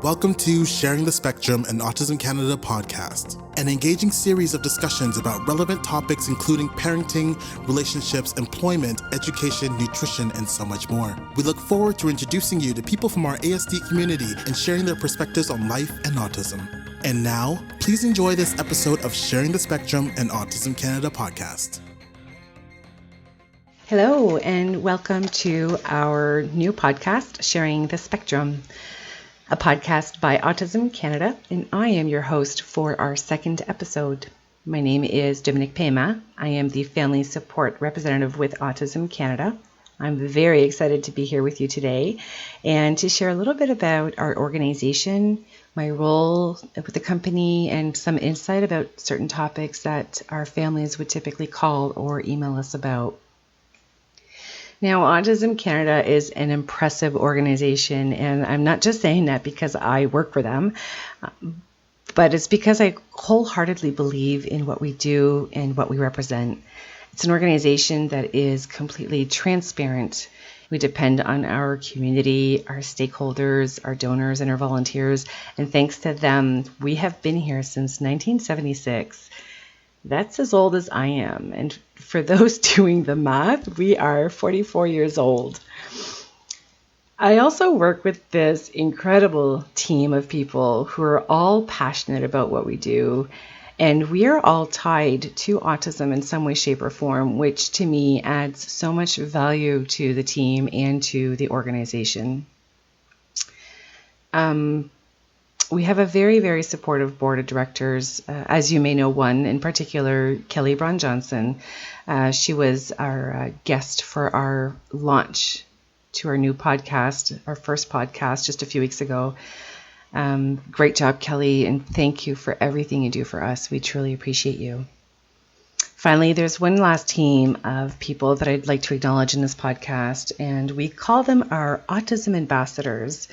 Welcome to Sharing the Spectrum, an Autism Canada podcast, an engaging series of discussions about relevant topics including parenting, relationships, employment, education, nutrition, and so much more. We look forward to introducing you to people from our ASD community and sharing their perspectives on life and autism. And now, please enjoy this episode of Sharing the Spectrum, an Autism Canada podcast. Hello, and welcome to our new podcast, Sharing the Spectrum, a podcast by Autism Canada, and I am your host for our second episode. My name is Dominique Payment. I am the Family Support Representative with Autism Canada. I'm very excited to be here with you today and to share a little bit about our organization, my role with the company, and some insight about certain topics that our families would typically call or email us about. Now, Autism Canada is an impressive organization, and I'm not just saying that because I work for them, but it's because I wholeheartedly believe in what we do and what we represent. It's an organization that is completely transparent. We depend on our community, our stakeholders, our donors, and our volunteers, and thanks to them, we have been here since 1976. That's as old as I am. And for those doing the math, we are 44 years old. I also work with this incredible team of people who are all passionate about what we do. And we are all tied to autism in some way, shape, or form, which to me adds so much value to the team and to the organization. We have a very, very supportive board of directors. As you may know, one in particular, Kelly Braun Johnson. She was our guest for our launch to our new podcast, our first podcast just a few weeks ago. Great job, Kelly, and thank you for everything you do for us. We truly appreciate you. Finally, there's one last team of people that I'd like to acknowledge in this podcast, and we call them our Autism Ambassadors.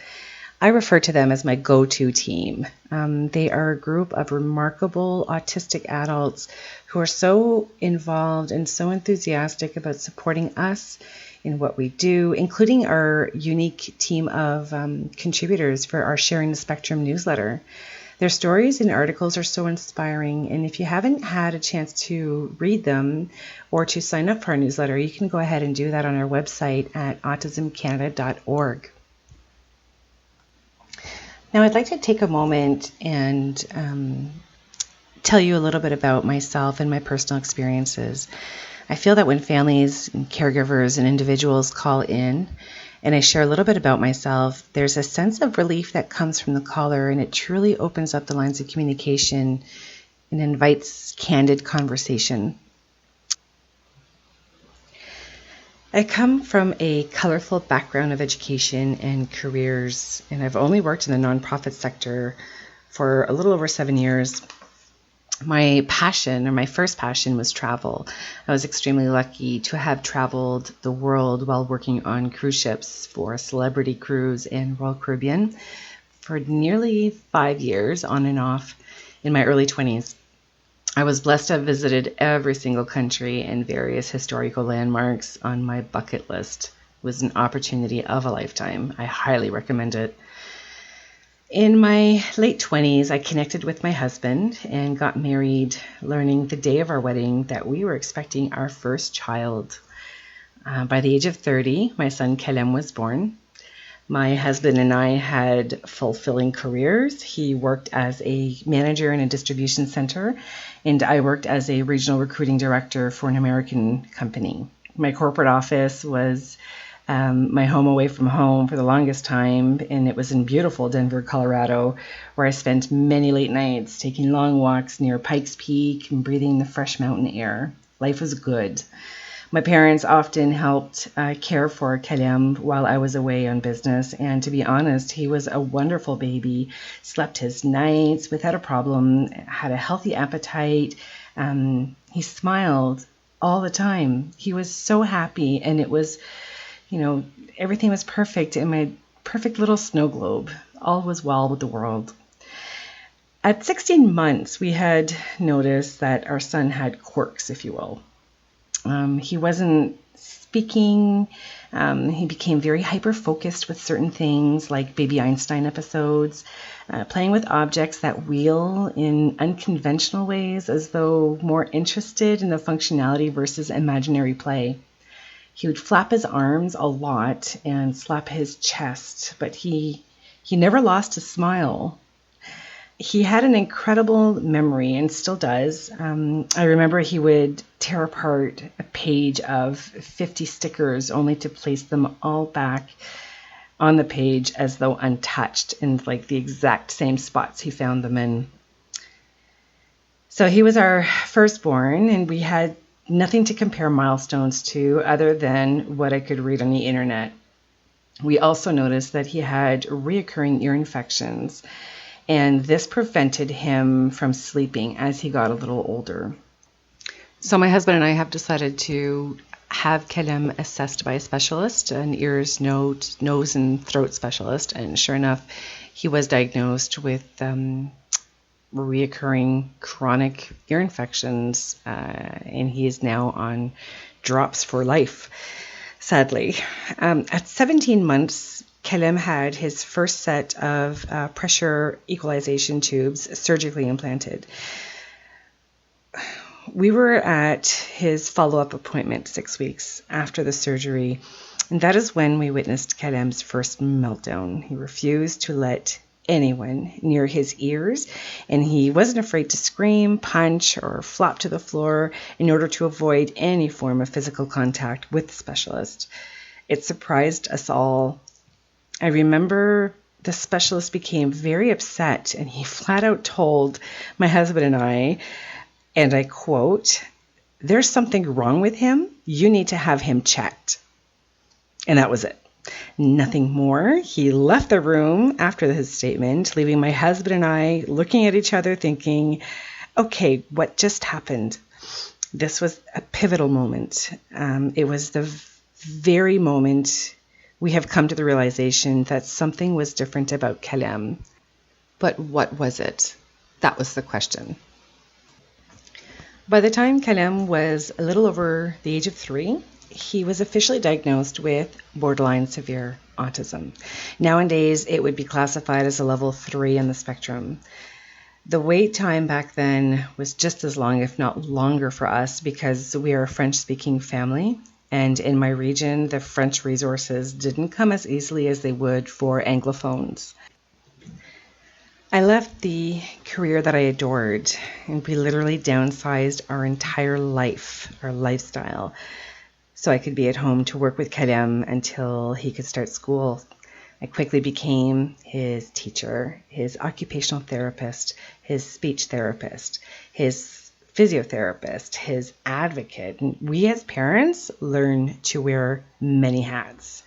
I refer to them as my go-to team. They are a group of remarkable autistic adults who are so involved and so enthusiastic about supporting us in what we do, including our unique team of contributors for our Sharing the Spectrum newsletter. Their stories and articles are so inspiring, and if you haven't had a chance to read them or to sign up for our newsletter, you can go ahead and do that on our website at autismcanada.org. Now, I'd like to take a moment and tell you a little bit about myself and my personal experiences. I feel that when families and caregivers and individuals call in and I share a little bit about myself, there's a sense of relief that comes from the caller, and it truly opens up the lines of communication and invites candid conversation. I come from a colorful background of education and careers, and I've only worked in the nonprofit sector for a little over 7 years. My passion, or my first passion, was travel. I was extremely lucky to have traveled the world while working on cruise ships for Celebrity Cruise and Royal Caribbean for nearly 5 years, on and off, in my early 20s. I was blessed to have visited every single country, and various historical landmarks on my bucket list. It was an opportunity of a lifetime. I highly recommend it. In my late 20s, I connected with my husband and got married, learning the day of our wedding that we were expecting our first child. By the age of 30, my son Kalem was born. My husband and I had fulfilling careers. He worked as a manager in a distribution center, and I worked as a regional recruiting director for an American company. My corporate office was my home away from home for the longest time, and it was in beautiful Denver, Colorado, where I spent many late nights taking long walks near Pikes Peak and breathing the fresh mountain air. Life was good. My parents often helped care for Kalem while I was away on business, and to be honest, he was a wonderful baby, slept his nights without a problem, had a healthy appetite. He smiled all the time. He was so happy, and it was, everything was perfect in my perfect little snow globe. All was well with the world. At 16 months, we had noticed that our son had quirks, if you will. He wasn't speaking. He became very hyper-focused with certain things like Baby Einstein episodes, playing with objects that wheel in unconventional ways as though more interested in the functionality versus imaginary play. He would flap his arms a lot and slap his chest, but he never lost his smile. He had an incredible memory and still does. I remember he would tear apart a page of 50 stickers only to place them all back on the page as though untouched in like the exact same spots he found them in. So he was our firstborn, and we had nothing to compare milestones to other than what I could read on the internet. We also noticed that he had reoccurring ear infections, and this prevented him from sleeping as he got a little older. So my husband and I have decided to have Kalem assessed by a specialist, an ears, nose, and throat specialist. And sure enough, he was diagnosed with reoccurring chronic ear infections, and he is now on drops for life, sadly. At 17 months, Kalem had his first set of pressure equalization tubes surgically implanted. We were at his follow-up appointment 6 weeks after the surgery, and that is when we witnessed Kalem's first meltdown. He refused to let anyone near his ears, and he wasn't afraid to scream, punch, or flop to the floor in order to avoid any form of physical contact with the specialist. It surprised us all. I remember the specialist became very upset, and he flat out told my husband and I quote, "There's something wrong with him. You need to have him checked." And that was it. Nothing more. He left the room after his statement, leaving my husband and I looking at each other thinking, okay, what just happened? This was a pivotal moment. It was the very moment we have come to the realization that something was different about Kalem. But what was it? That was the question. By the time Kalem was a little over the age of 3, he was officially diagnosed with borderline severe autism. Nowadays, it would be classified as a level 3 on the spectrum. The wait time back then was just as long, if not longer, for us because we are a French-speaking family. And in my region, the French resources didn't come as easily as they would for Anglophones. I left the career that I adored, and we literally downsized our entire life, our lifestyle, so I could be at home to work with Kalem until he could start school. I quickly became his teacher, his occupational therapist, his speech therapist, his physiotherapist, his advocate. And we as parents learn to wear many hats.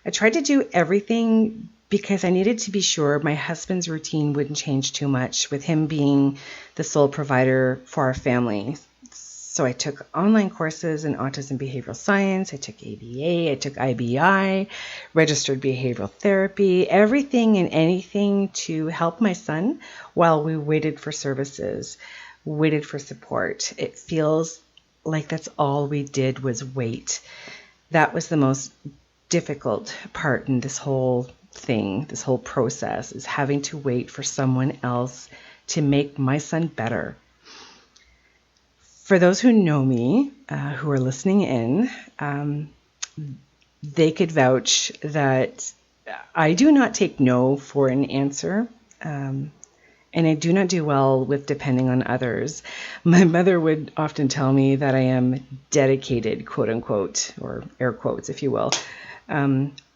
I tried to do everything because I needed to be sure my husband's routine wouldn't change too much with him being the sole provider for our family. So I took online courses in autism behavioral science, I took ABA, I took IBI, registered behavioral therapy, everything and anything to help my son while we waited for services, waited for support. It feels like that's all we did was wait. That was the most difficult part in this whole thing, this whole process, is having to wait for someone else to make my son better. For those who know me, who are listening in, they could vouch that I do not take no for an answer, and I do not do well with depending on others. My mother would often tell me that I am dedicated, quote unquote, or air quotes, if you will,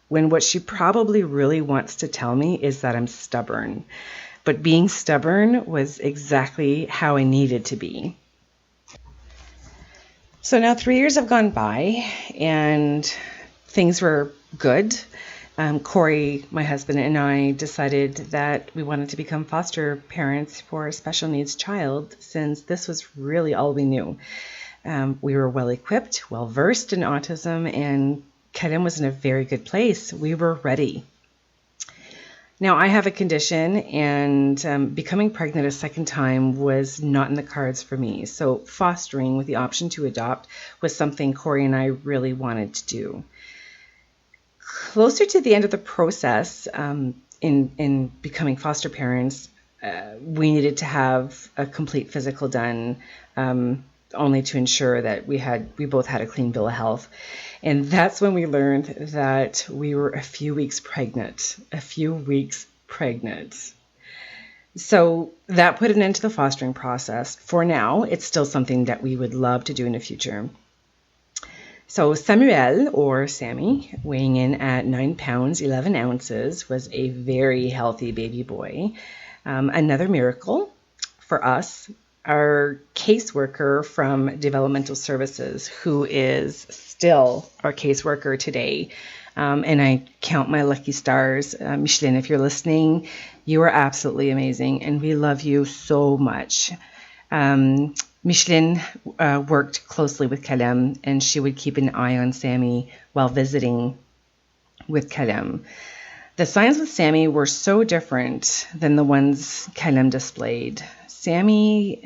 when what she probably really wants to tell me is that I'm stubborn. But being stubborn was exactly how I needed to be. So now 3 years have gone by and things were good. Corey, my husband, and I decided that we wanted to become foster parents for a special needs child since this was really all we knew. We were well equipped, well versed in autism, and Kalem was in a very good place. We were ready. Now, I have a condition, and becoming pregnant a second time was not in the cards for me. So fostering with the option to adopt was something Corey and I really wanted to do. Closer to the end of the process, in becoming foster parents, we needed to have a complete physical done, only to ensure that we both had a clean bill of health. And that's when we learned that we were a few weeks pregnant. So that put an end to the fostering process. For now, it's still something that we would love to do in the future. So Samuel, or Sammy, weighing in at 9 pounds, 11 ounces, was a very healthy baby boy. Another miracle for us. Our caseworker from Developmental Services, who is still our caseworker today, and I count my lucky stars. Micheline, if you're listening, you are absolutely amazing, and we love you so much. Micheline worked closely with Kalem, and she would keep an eye on Sammy while visiting with Kalem. The signs with Sammy were so different than the ones Kalem displayed. Sammy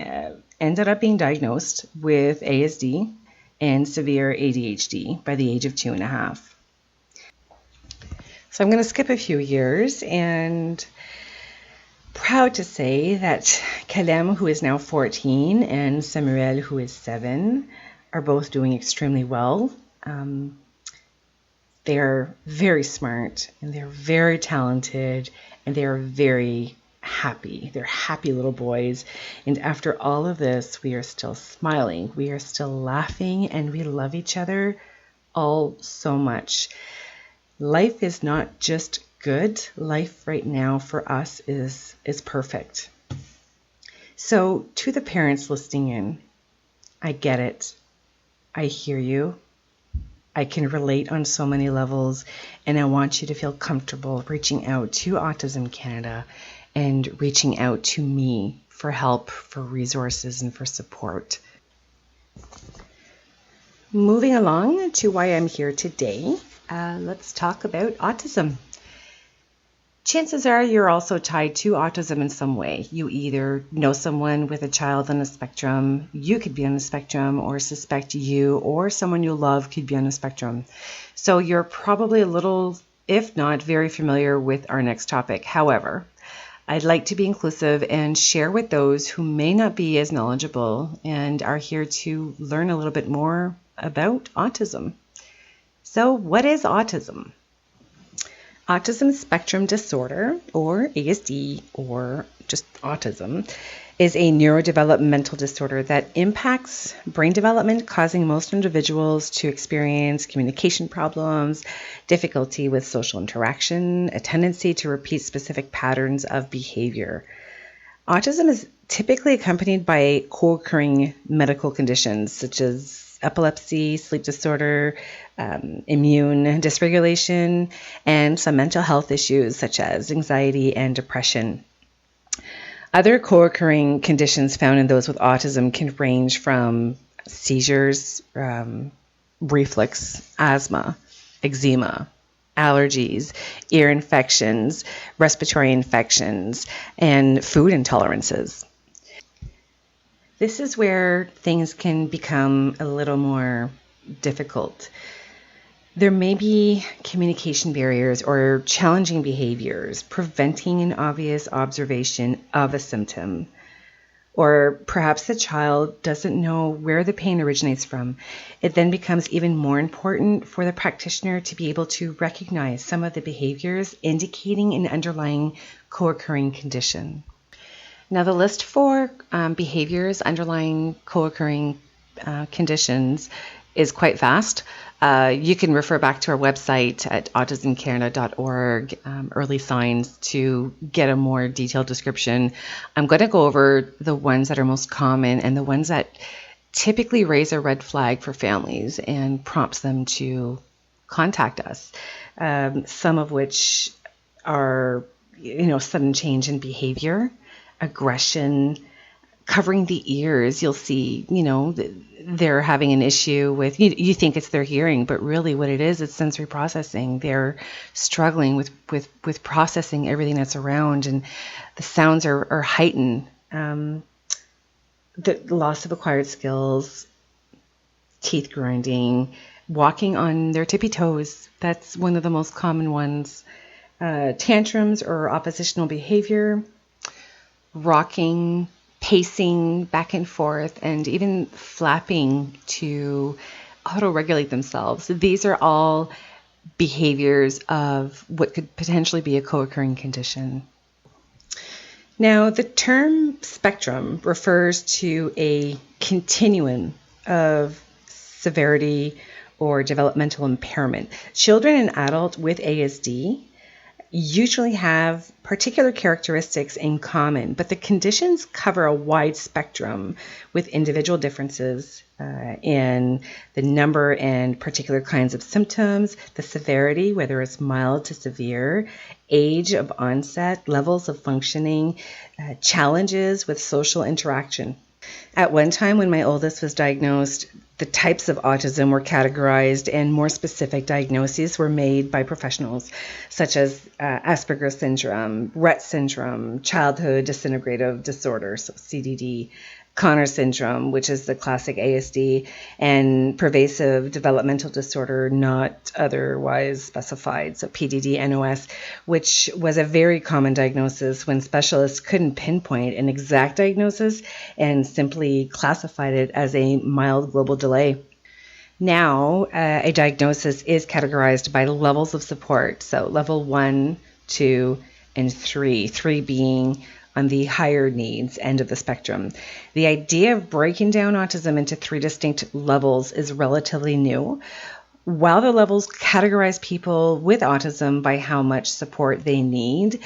ended up being diagnosed with ASD and severe ADHD by the age of 2.5. So I'm going to skip a few years, and proud to say that Kalem, who is now 14, and Samuel, who is 7, are both doing extremely well. They're very smart, and they're very talented, and they're very happy. They're happy little boys. And after all of this, we are still smiling. We are still laughing, and we love each other all so much. Life is not just good. Life right now for us is perfect. So to the parents listening in, I get it. I hear you. I can relate on so many levels, and I want you to feel comfortable reaching out to Autism Canada and reaching out to me for help, for resources, and for support. Moving along to why I'm here today, let's talk about autism. Chances are you're also tied to autism in some way. You either know someone with a child on the spectrum, you could be on the spectrum, or suspect you or someone you love could be on the spectrum. So you're probably a little, if not very familiar with our next topic. However, I'd like to be inclusive and share with those who may not be as knowledgeable and are here to learn a little bit more about autism. So what is autism? Autism spectrum disorder, or ASD, or just autism, is a neurodevelopmental disorder that impacts brain development, causing most individuals to experience communication problems, difficulty with social interaction, a tendency to repeat specific patterns of behavior. Autism is typically accompanied by co-occurring medical conditions such as epilepsy, sleep disorder, immune dysregulation, and some mental health issues such as anxiety and depression. Other co-occurring conditions found in those with autism can range from seizures, reflux, asthma, eczema, allergies, ear infections, respiratory infections, and food intolerances. This is where things can become a little more difficult. There may be communication barriers or challenging behaviors preventing an obvious observation of a symptom. Or perhaps the child doesn't know where the pain originates from. It then becomes even more important for the practitioner to be able to recognize some of the behaviors indicating an underlying co-occurring condition. Now, the list for behaviors underlying co-occurring conditions is quite vast. You can refer back to our website at autismcanada.org, early signs, to get a more detailed description. I'm going to go over the ones that are most common and the ones that typically raise a red flag for families and prompts them to contact us. Some of which are, sudden change in behavior, aggression, covering the ears. You'll see, they're having an issue with, you think it's their hearing, but really what it is, it's sensory processing. They're struggling with processing everything that's around, and the sounds are heightened. The loss of acquired skills, teeth grinding, walking on their tippy toes. That's one of the most common ones. Tantrums or oppositional behavior, rocking, pacing back and forth, and even flapping to auto-regulate themselves. These are all behaviors of what could potentially be a co-occurring condition. Now, the term spectrum refers to a continuum of severity or developmental impairment. Children and adults with ASD usually have particular characteristics in common, but the conditions cover a wide spectrum with individual differences in the number and particular kinds of symptoms, the severity, whether it's mild to severe, age of onset, levels of functioning, challenges with social interaction. At one time when my oldest was diagnosed, the types of autism were categorized and more specific diagnoses were made by professionals, such as Asperger's syndrome, Rett syndrome, childhood disintegrative disorder, so CDD, Connor syndrome, which is the classic ASD, and pervasive developmental disorder not otherwise specified, so PDD-NOS, which was a very common diagnosis when specialists couldn't pinpoint an exact diagnosis and simply classified it as a mild global delay. Now, a diagnosis is categorized by levels of support, so level 1, 2, and 3, 3 being on the higher needs end of the spectrum. The idea of breaking down autism into 3 distinct levels is relatively new. While the levels categorize people with autism by how much support they need,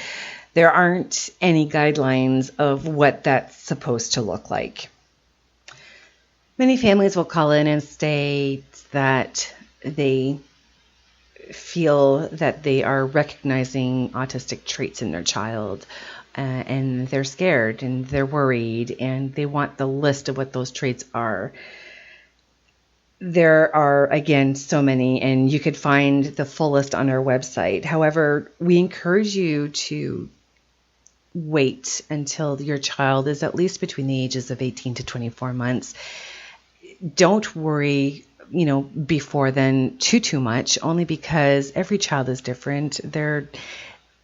there aren't any guidelines of what that's supposed to look like. Many families will call in and state that they feel that they are recognizing autistic traits in their child. And they're scared and they're worried and they want the list of what those traits are. There are, again, so many, and you could find the full list on our website. However, we encourage you to wait until your child is at least between the ages of 18 to 24 months. Don't worry, before then too much, only because every child is different.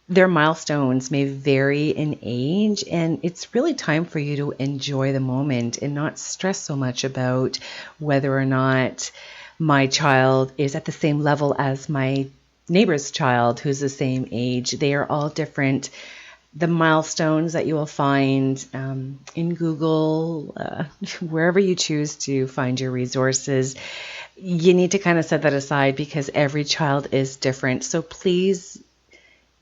Their milestones may vary in age, and it's really time for you to enjoy the moment and not stress so much about whether or not my child is at the same level as my neighbor's child who's the same age. They are all different. The milestones that you will find in Google, wherever you choose to find your resources, you need to kind of set that aside because every child is different. So please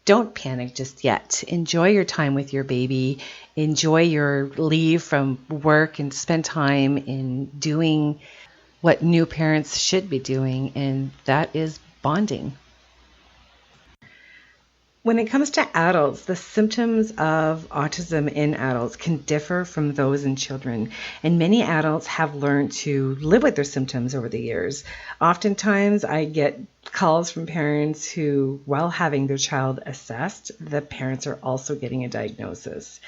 don't panic just yet. Enjoy your time with your baby. Enjoy your leave from work and spend time in doing what new parents should be doing, and that is bonding. When it comes to adults, the symptoms of autism in adults can differ from those in children, and many adults have learned to live with their symptoms over the years. Oftentimes, I get calls from parents who, while having their child assessed, the parents are also getting a diagnosis.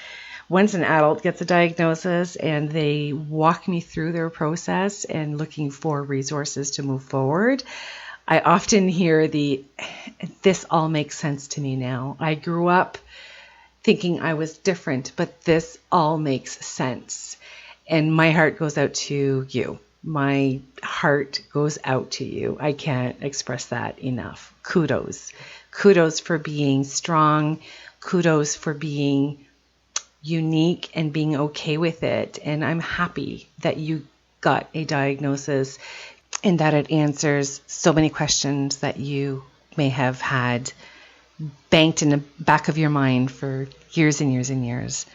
Once an adult gets a diagnosis and they walk me through their process and looking for resources to move forward, I often hear this all makes sense to me now. I grew up thinking I was different, but this all makes sense. And my heart goes out to you. My heart goes out to you. I can't express that enough. Kudos. Kudos for being strong. Kudos for being unique and being okay with it. And I'm happy that you got a diagnosis and that it answers so many questions that you may have had banked in the back of your mind for years and years and years.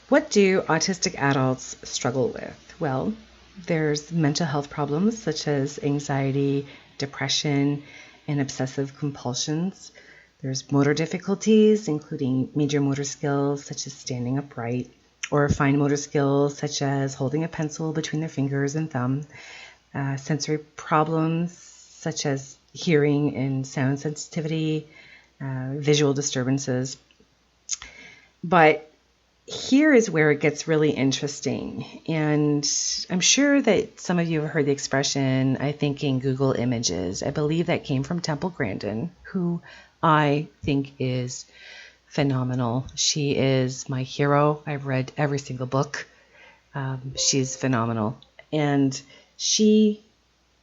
What do autistic adults struggle with? Well, there's mental health problems such as anxiety, depression, and obsessive compulsions. There's motor difficulties, including major motor skills such as standing upright, or fine motor skills such as holding a pencil between their fingers and thumb, sensory problems such as hearing and sound sensitivity, visual disturbances. But here is where it gets really interesting. And I'm sure that some of you have heard the expression, I think in Google Images. I believe that came from Temple Grandin, who I think is phenomenal. She is my hero. I've read every single book. She's phenomenal. And she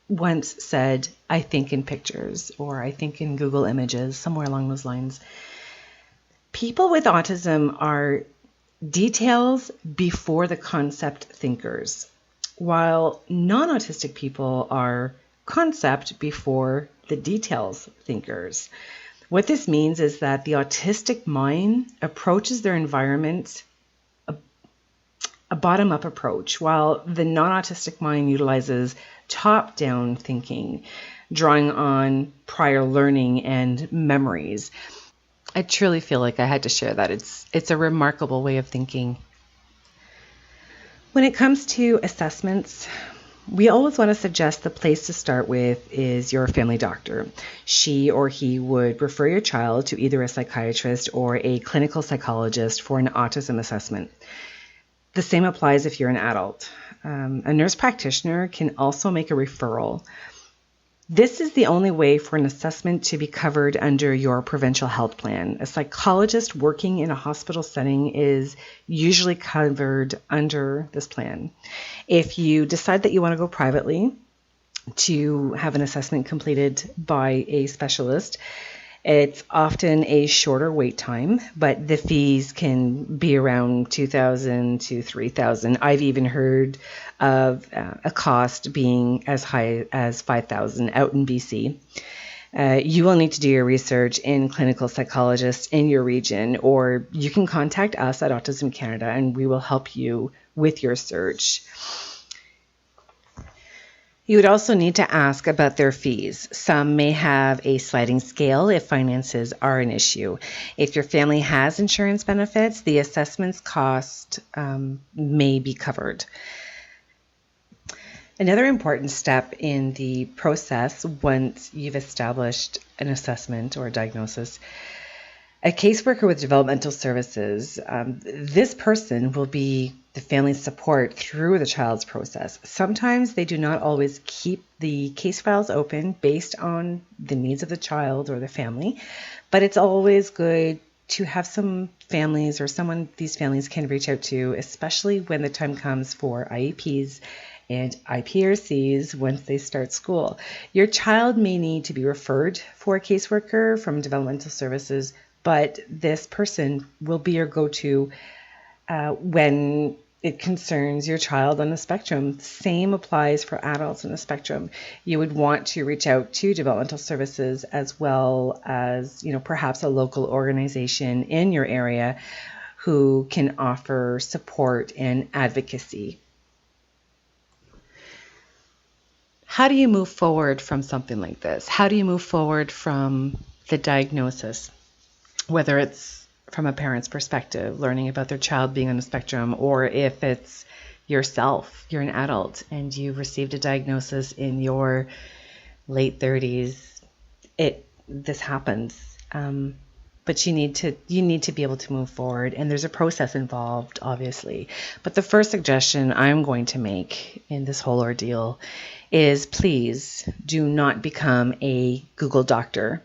once said, I think in pictures, or I think in Google Images, somewhere along those lines. People with autism are details before the concept thinkers, while non-autistic people are concept before the details thinkers. What this means is that the autistic mind approaches their environment a bottom-up approach, while the non-autistic mind utilizes top-down thinking, drawing on prior learning and memories. I truly feel like I had to share that. It's a remarkable way of thinking. When it comes to assessments, we always want to suggest the place to start with is your family doctor. She or he would refer your child to either a psychiatrist or a clinical psychologist for an autism assessment. The same applies if you're an adult. A nurse practitioner can also make a referral. This is the only way for an assessment to be covered under your provincial health plan. A psychologist working in a hospital setting is usually covered under this plan. If you decide that you want to go privately to have an assessment completed by a specialist, it's often a shorter wait time, but the fees can be around $2,000 to $3,000. I've even heard of a cost being as high as $5,000 out in BC. You will need to do your research in clinical psychologists in your region, or you can contact us at Autism Canada and we will help you with your search. You would also need to ask about their fees. Some may have a sliding scale if finances are an issue. If your family has insurance benefits, the assessment's cost may be covered. Another important step in the process, once you've established an assessment or a diagnosis, a caseworker with Developmental Services, this person will be the family's support through the child's process. Sometimes they do not always keep the case files open based on the needs of the child or the family, but it's always good to have some families or someone these families can reach out to, especially when the time comes for IEPs and IPRCs once they start school. Your child may need to be referred for a caseworker from Developmental Services, but this person will be your go-to when it concerns your child on the spectrum. Same applies for adults on the spectrum. You would want to reach out to Developmental Services as well as, perhaps a local organization in your area who can offer support and advocacy. How do you move forward from something like this? How do you move forward from the diagnosis? Whether it's from a parent's perspective, learning about their child being on the spectrum, or if it's yourself, you're an adult and you received a diagnosis in your late 30s, this happens. But you need to be able to move forward, and there's a process involved, obviously. But the first suggestion I'm going to make in this whole ordeal is please do not become a Google doctor.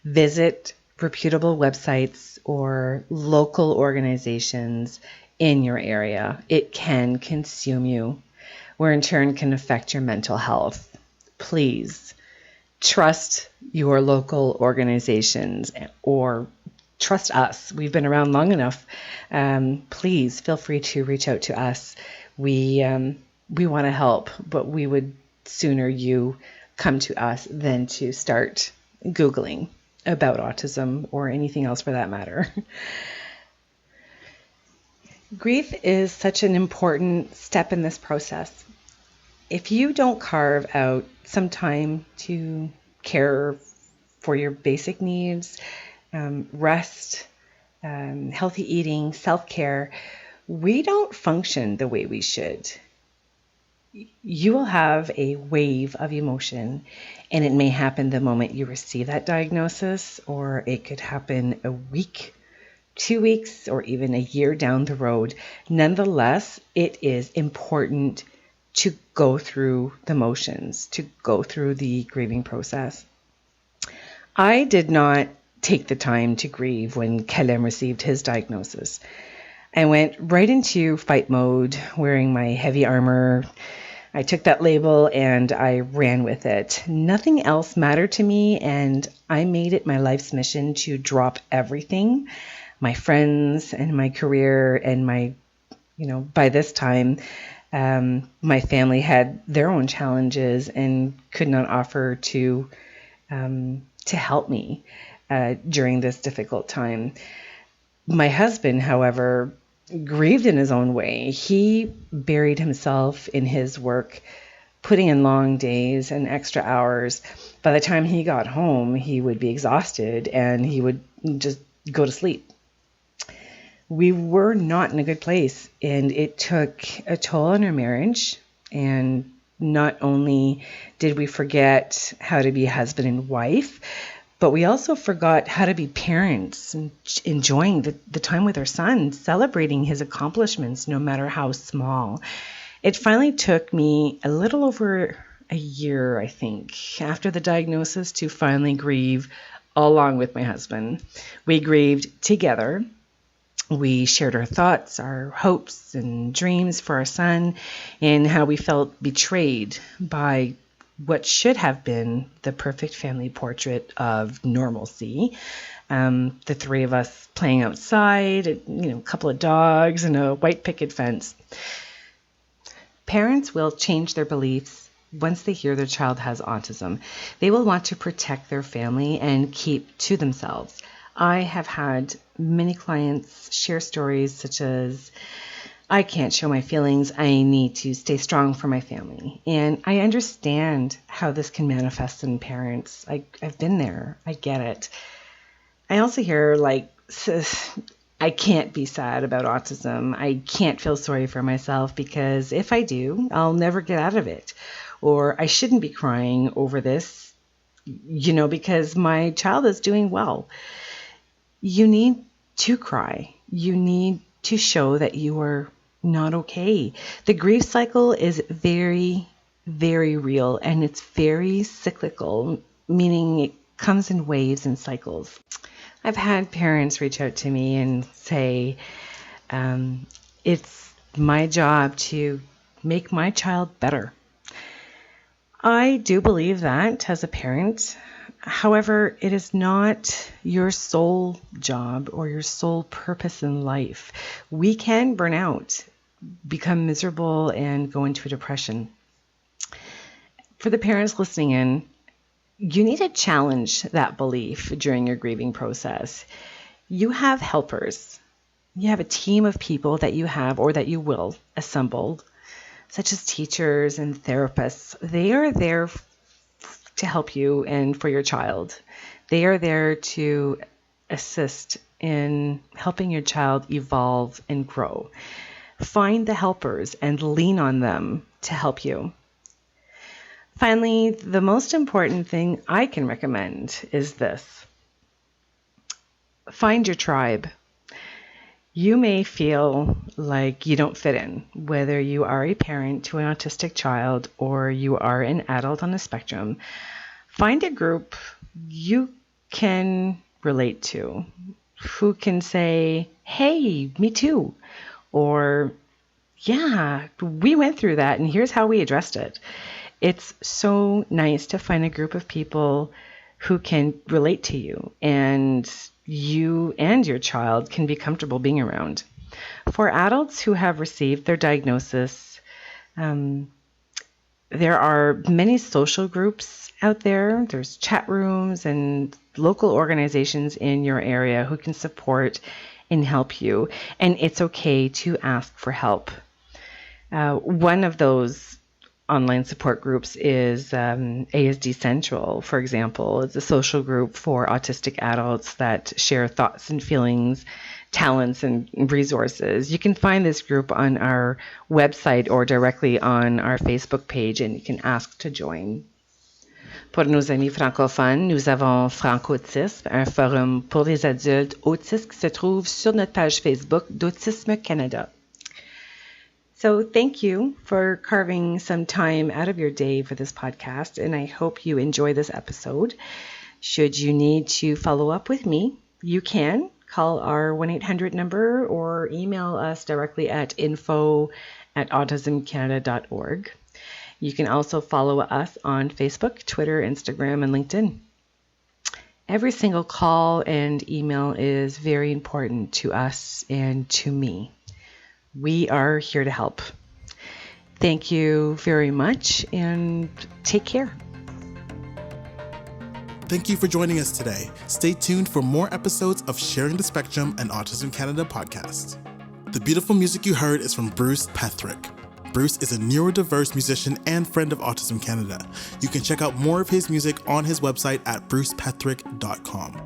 Visit reputable websites or local organizations in your area. It can consume you, where in turn can affect your mental health. Please trust your local organizations or trust us. We've been around long enough. Please feel free to reach out to us. We want to help, but we would sooner you come to us than to start Googling about autism or anything else for that matter. Grief is such an important step in this process. If you don't carve out some time to care for your basic needs, rest, healthy eating, self-care, we don't function the way we should. You will have a wave of emotion, and it may happen the moment you receive that diagnosis, or it could happen a week, 2 weeks, or even a year down the road. Nonetheless, it is important to go through the motions, to go through the grieving process. I did not take the time to grieve when Kalem received his diagnosis. I went right into fight mode, wearing my heavy armor. I took that label and I ran with it. Nothing else mattered to me, and I made it my life's mission to drop everything, my friends and my career and by this time, my family had their own challenges and could not offer to help me during this difficult time. My husband, however, grieved in his own way. He buried himself in his work, putting in long days and extra hours. By the time he got home, he would be exhausted and he would just go to sleep. We were not in a good place, and it took a toll on our marriage. And not only did we forget how to be husband and wife, but we also forgot how to be parents and enjoying the time with our son, celebrating his accomplishments, no matter how small. It finally took me a little over a year, I think, after the diagnosis to finally grieve along with my husband. We grieved together. We shared our thoughts, our hopes and dreams for our son, and how we felt betrayed by what should have been the perfect family portrait of normalcy. The three of us playing outside, a couple of dogs and a white picket fence. Parents will change their beliefs once they hear their child has autism. They will want to protect their family and keep to themselves. I have had many clients share stories such as, I can't show my feelings. I need to stay strong for my family. And I understand how this can manifest in parents. I've been there. I get it. I also hear I can't be sad about autism. I can't feel sorry for myself because if I do, I'll never get out of it. Or I shouldn't be crying over this, because my child is doing well. You need to cry. You need to show that you are not okay. The grief cycle is very, very real, and it's very cyclical, meaning it comes in waves and cycles. I've had parents reach out to me and say, it's my job to make my child better. I do believe that as a parent. However, it is not your sole job or your sole purpose in life. We can burn out, become miserable, and go into a depression. For the parents listening in, you need to challenge that belief during your grieving process. You have helpers. You have a team of people that you have or that you will assemble, such as teachers and therapists. They are there to help you and for your child. They are there to assist in helping your child evolve and grow. Find the helpers and lean on them to help you. Finally, the most important thing I can recommend is this. Find your tribe. You may feel like you don't fit in, whether you are a parent to an autistic child or you are an adult on the spectrum. Find a group you can relate to, who can say, hey, me too, or yeah, we went through that and here's how we addressed it. It's so nice to find a group of people who can relate to you and you and your child can be comfortable being around. For adults who have received their diagnosis, there are many social groups out there. There's chat rooms and local organizations in your area who can support and help you. And it's okay to ask for help. One of those online support groups is ASD Central, for example. It's a social group for autistic adults that share thoughts and feelings talents and resources. You can find this group on our website or directly on our Facebook page, and you can ask to join. Pour nos amis francophones, nous avons Franco-Autisme, un forum pour les adultes autistes qui se trouve sur notre page Facebook d'AutismCanada. So thank you for carving some time out of your day for this podcast, and I hope you enjoy this episode. Should you need to follow up with me, you can call our 1-800 number or email us directly at info@autismcanada.org. You can also follow us on Facebook, Twitter, Instagram, and LinkedIn. Every single call and email is very important to us and to me. We are here to help. Thank you very much and take care. Thank you for joining us today. Stay tuned for more episodes of Sharing the Spectrum and Autism Canada podcast. The beautiful music you heard is from Bruce Pethrick. Bruce is a neurodiverse musician and friend of Autism Canada. You can check out more of his music on his website at brucepethrick.com.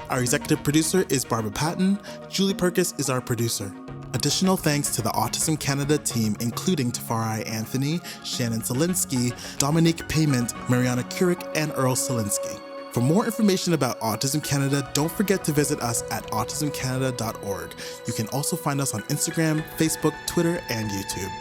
Our executive producer is Barbara Patton. Julie Perkis is our producer. Additional thanks to the Autism Canada team, including Tafari Anthony, Shannon Zelinsky, Dominique Payment, Mariana Kurik, and Earl Selinsky. For more information about Autism Canada, don't forget to visit us at autismcanada.org. You can also find us on Instagram, Facebook, Twitter, and YouTube.